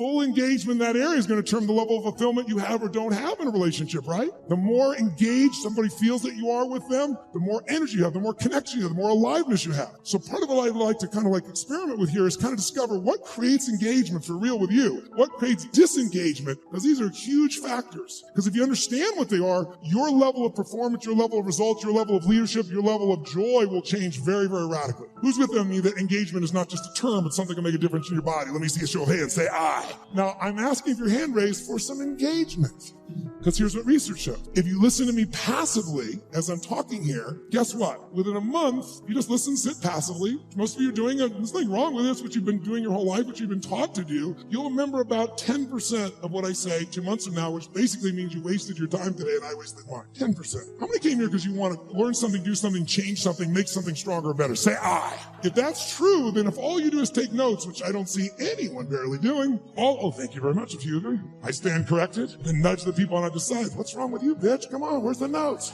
Full engagement in that area is going to determine the level of fulfillment you have or don't have in a relationship, right? The more engaged somebody feels that you are with them, the more energy you have, the more connection you have, the more aliveness you have. So part of what I'd like to kind of like experiment with here is kind of discover what creates engagement for real with you, what creates disengagement, because these are huge factors. Because if you understand what they are, your level of performance, your level of results, your level of leadership, your level of joy will change very, very radically. Who's with me that engagement is not just a term, it's something that can make a difference in your body? Let me see a show of hands. Say I. Now, I'm asking for your hand raised for some engagement. Because here's what research shows. If you listen to me passively as I'm talking here, guess what? Within a month, you just listen, sit passively. Most of you are doing it. There's nothing wrong with this, what you've been doing your whole life, what you've been taught to do. You'll remember about 10% of what I say 2 months from now, which basically means you wasted your time today and I wasted mine. 10%. How many came here because you want to learn something, do something, change something, make something stronger or better? Say I. If that's true, then if all you do is take notes, which I don't see anyone barely doing, thank you very much, a few of you. I stand corrected, then nudge the people on either side. What's wrong with you, bitch? Come on, where's the notes?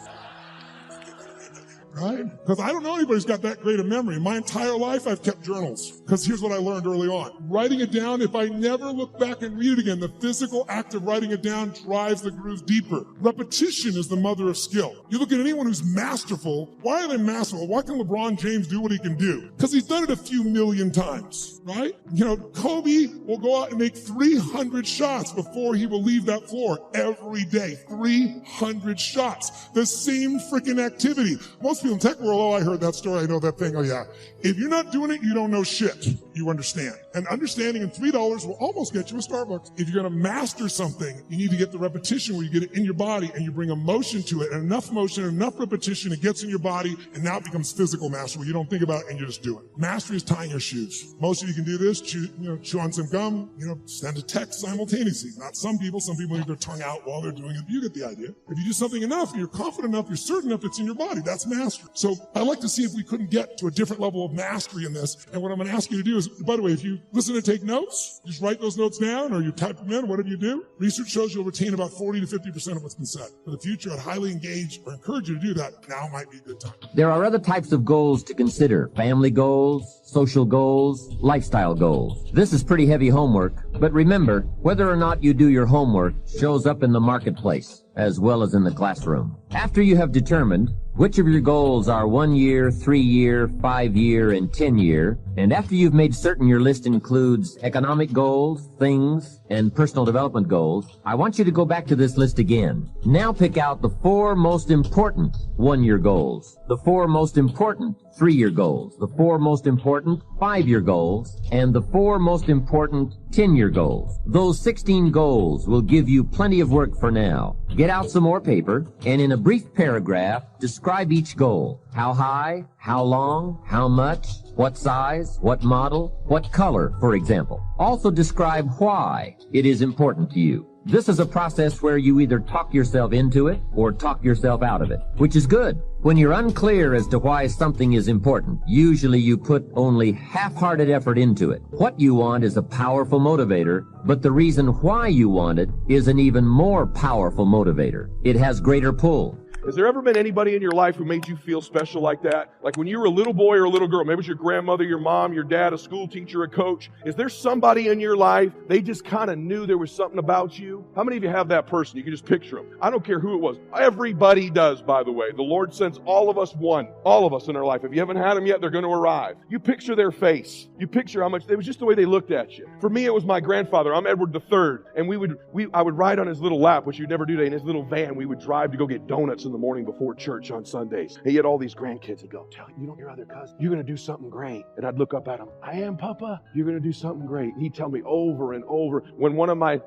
Right? Because I don't know anybody who's got that great a memory. My entire life, I've kept journals. Because here's what I learned early on. Writing it down, if I never look back and read it again, the physical act of writing it down drives the grooves deeper. Repetition is the mother of skill. You look at anyone who's masterful. Why are they masterful? Why can LeBron James do what he can do? Because he's done it a few million times, right? You know, Kobe will go out and make 300 shots before he will leave that floor every day. 300 shots. The same freaking activity. Most people in tech world, I heard that story, I know that thing, yeah. If you're not doing it, you don't know shit. You understand. And understanding in $3 will almost get you a Starbucks. If you're going to master something, you need to get the repetition where you get it in your body and you bring emotion to it. And enough motion, enough repetition, it gets in your body, and now it becomes physical mastery. You don't think about it and you just do it. Mastery is tying your shoes. Most of you can do this, chew on some gum, send a text simultaneously. Not some people leave their tongue out while they're doing it. You get the idea. If you do something enough, you're confident enough, you're certain enough it's in your body. That's mastery. So I'd like to see if we couldn't get to a different level of mastery in this. And what I'm going to ask you to do is, by the way, if you listen to take notes, just write those notes down or you type them in, whatever you do. Research shows you'll retain about 40 to 50% of what's been said. For the future, I'd highly engage or encourage you to do that. Now might be a good time. There are other types of goals to consider. Family goals, social goals, lifestyle goals. This is pretty heavy homework, but remember, whether or not you do your homework shows up in the marketplace as well as in the classroom. After you have determined which of your goals are 1 year, 3 year, 5 year, and 10 year, and after you've made certain your list includes economic goals, things, and personal development goals, I want you to go back to this list again. Now pick out the 4 most important 1-year goals, the 4 most important 3-year goals, the 4 most important 5-year goals, and the 4 most important 10-year goals. Those 16 goals will give you plenty of work for now. Get out some more paper, and in a brief paragraph, describe each goal. How high, how long, how much, what size, what model, what color, for example. Also describe why it is important to you. This is a process where you either talk yourself into it or talk yourself out of it, which is good. When you're unclear as to why something is important, usually you put only half-hearted effort into it. What you want is a powerful motivator, but the reason why you want it is an even more powerful motivator. It has greater pull. Has there ever been anybody in your life who made you feel special like that? Like when you were a little boy or a little girl, maybe it was your grandmother, your mom, your dad, a school teacher, a coach. Is there somebody in your life, they just kind of knew there was something about you? How many of you have that person? You can just picture them. I don't care who it was. Everybody does, by the way. The Lord sends all of us one. All of us in our life. If you haven't had them yet, they're going to arrive. You picture their face. You picture how much, it was just the way they looked at you. For me, it was my grandfather. I'm Edward III. And I would ride on his little lap, which you'd never do today, in his little van. We would drive to go get donuts in the morning before church on Sundays. And he had all these grandkids. He'd go, tell your other cousin, you're going to do something great. And I'd look up at him. I am, Papa. You're going to do something great. And he'd tell me over and over. When one of my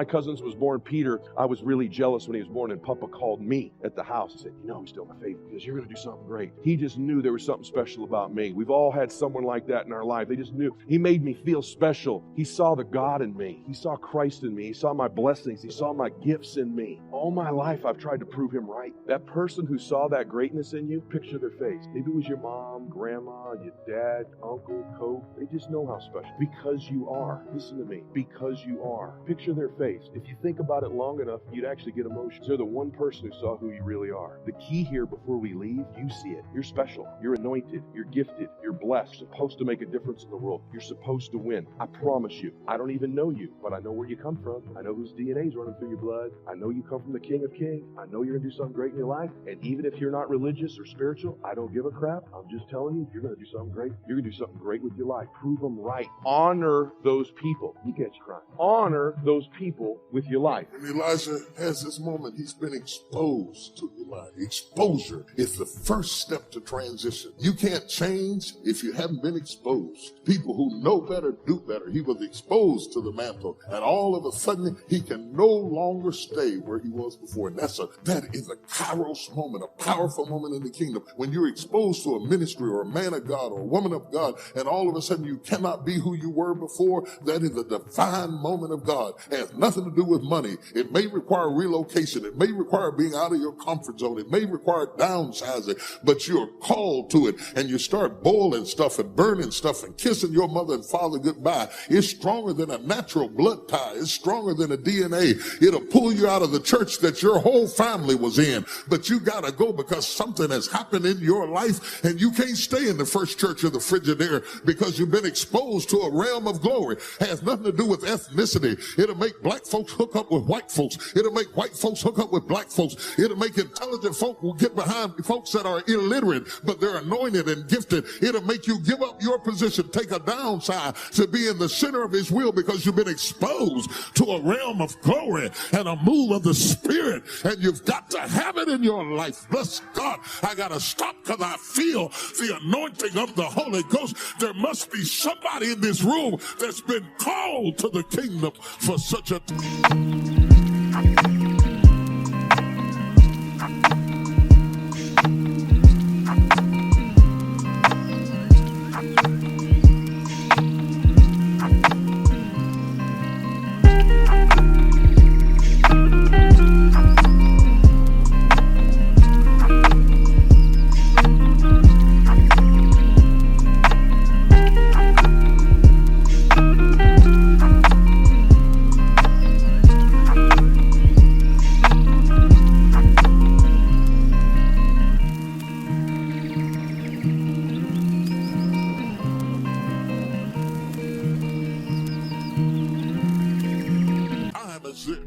cousins was born, Peter, I was really jealous when he was born, and Papa called me at the house and said, he's still my favorite because you're going to do something great. He just knew there was something special about me. We've all had someone like that in our life. They just knew. He made me feel special. He saw the God in me. He saw Christ in me. He saw my blessings. He saw my gifts in me. All my life, I've tried to prove him right. right. That person who saw that greatness in you, picture their face. Maybe it was your mom, grandma, your dad, uncle, coach. They just know how special. Because you are. Listen to me. Because you are. Picture their face. If you think about it long enough, you'd actually get emotions. They're the one person who saw who you really are. The key here before we leave, you see it. You're special. You're anointed. You're gifted. You're blessed. You're supposed to make a difference in the world. You're supposed to win. I promise you. I don't even know you, but I know where you come from. I know whose DNA is running through your blood. I know you come from the King of Kings. I know you're going to do something great in your life. And even if you're not religious or spiritual, I don't give a crap. I'm just telling you, if you're going to do something great, you're going to do something great with your life. Prove them right. Honor those people. You catch crying. Honor those people with your life. When Elijah has this moment, he's been exposed to Elijah. Exposure is the first step to transition. You can't change if you haven't been exposed. People who know better do better. He was exposed to the mantle, and all of a sudden he can no longer stay where he was before. And that is a kairos moment, a powerful moment in the kingdom. When you're exposed to a ministry or a man of God or a woman of God, and all of a sudden you cannot be who you were before, that is a divine moment of God. It has nothing to do with money. It may require relocation. It may require being out of your comfort zone. It may require downsizing, but you're called to it, and you start boiling stuff and burning stuff and kissing your mother and father goodbye. It's stronger than a natural blood tie. It's stronger than a DNA. It'll pull you out of the church that your whole family was in, but you got to go because something has happened in your life, and you can't stay in the first church of the Frigidaire because you've been exposed to a realm of glory. It has nothing to do with ethnicity. It'll make black folks hook up with white folks. It'll make white folks hook up with black folks. It'll make intelligent folk will get behind folks that are illiterate, but they're anointed and gifted. It'll make you give up your position, take a downside to be in the center of his will because you've been exposed to a realm of glory and a move of the Spirit, and you've got to have it in your life. Bless God. I got to stop because I feel the anointing of the Holy Ghost. There must be somebody in this room that's been called to the kingdom for such a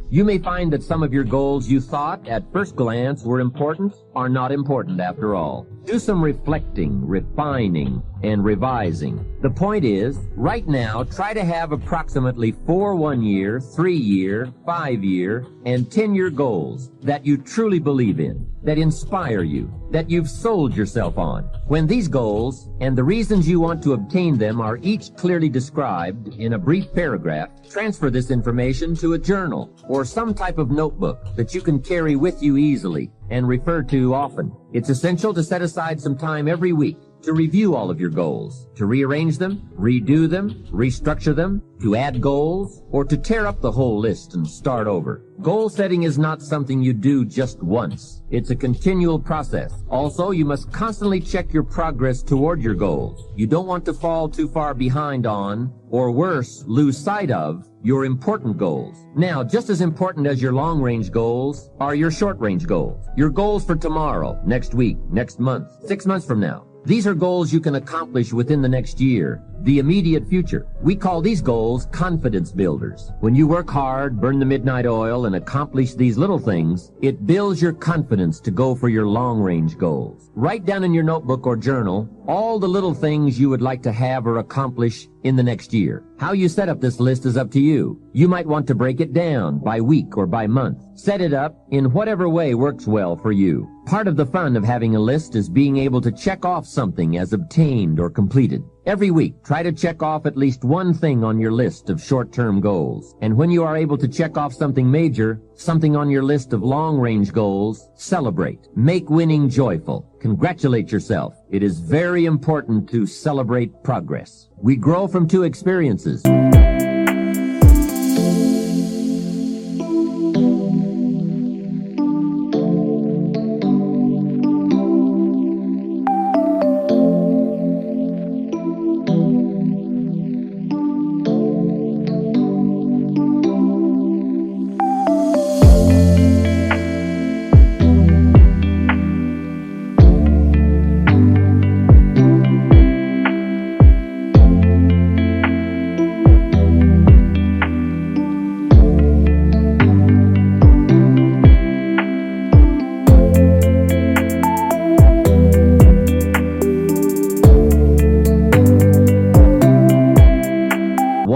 You may find that some of your goals you thought at first glance were important are not important after all. Do some reflecting, refining, and revising. The point is, right now, try to have approximately 4 1-year, 3-year, 5-year, and 10-year goals that you truly believe in, that inspire you, that you've sold yourself on. When these goals and the reasons you want to obtain them are each clearly described in a brief paragraph, transfer this information to a journal or some type of notebook that you can carry with you easily and refer to often. It's essential to set aside some time every week to review all of your goals, to rearrange them, redo them, restructure them, to add goals, or to tear up the whole list and start over. Goal setting is not something you do just once. It's a continual process. Also, you must constantly check your progress toward your goals. You don't want to fall too far behind on, or worse, lose sight of, your important goals. Now, just as important as your long-range goals are your short-range goals. Your goals for tomorrow, next week, next month, 6 months from now. These are goals you can accomplish within the next year, the immediate future. We call these goals confidence builders. When you work hard, burn the midnight oil, and accomplish these little things, it builds your confidence to go for your long-range goals. Write down in your notebook or journal all the little things you would like to have or accomplish in the next year. How you set up this list is up to you. You might want to break it down by week or by month. Set it up in whatever way works well for you. Part of the fun of having a list is being able to check off something as obtained or completed. Every week, try to check off at least one thing on your list of short-term goals. And when you are able to check off something major, something on your list of long-range goals, celebrate. Make winning joyful. Congratulate yourself. It is very important to celebrate progress. We grow from 2 experiences.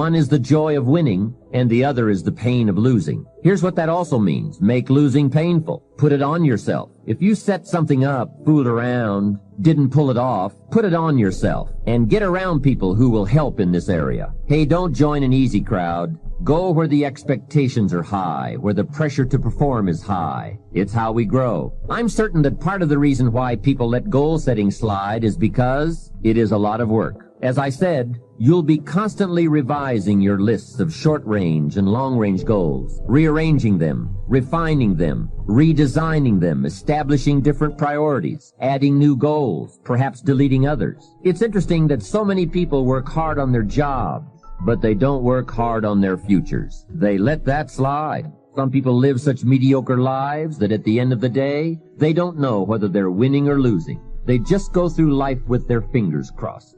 One is the joy of winning, and the other is the pain of losing. Here's what that also means. Make losing painful. Put it on yourself. If you set something up, fooled around, didn't pull it off, put it on yourself. And get around people who will help in this area. Hey, don't join an easy crowd. Go where the expectations are high, where the pressure to perform is high. It's how we grow. I'm certain that part of the reason why people let goal setting slide is because it is a lot of work. As I said, you'll be constantly revising your lists of short-range and long-range goals, rearranging them, refining them, redesigning them, establishing different priorities, adding new goals, perhaps deleting others. It's interesting that so many people work hard on their jobs, but they don't work hard on their futures. They let that slide. Some people live such mediocre lives that at the end of the day, they don't know whether they're winning or losing. They just go through life with their fingers crossed.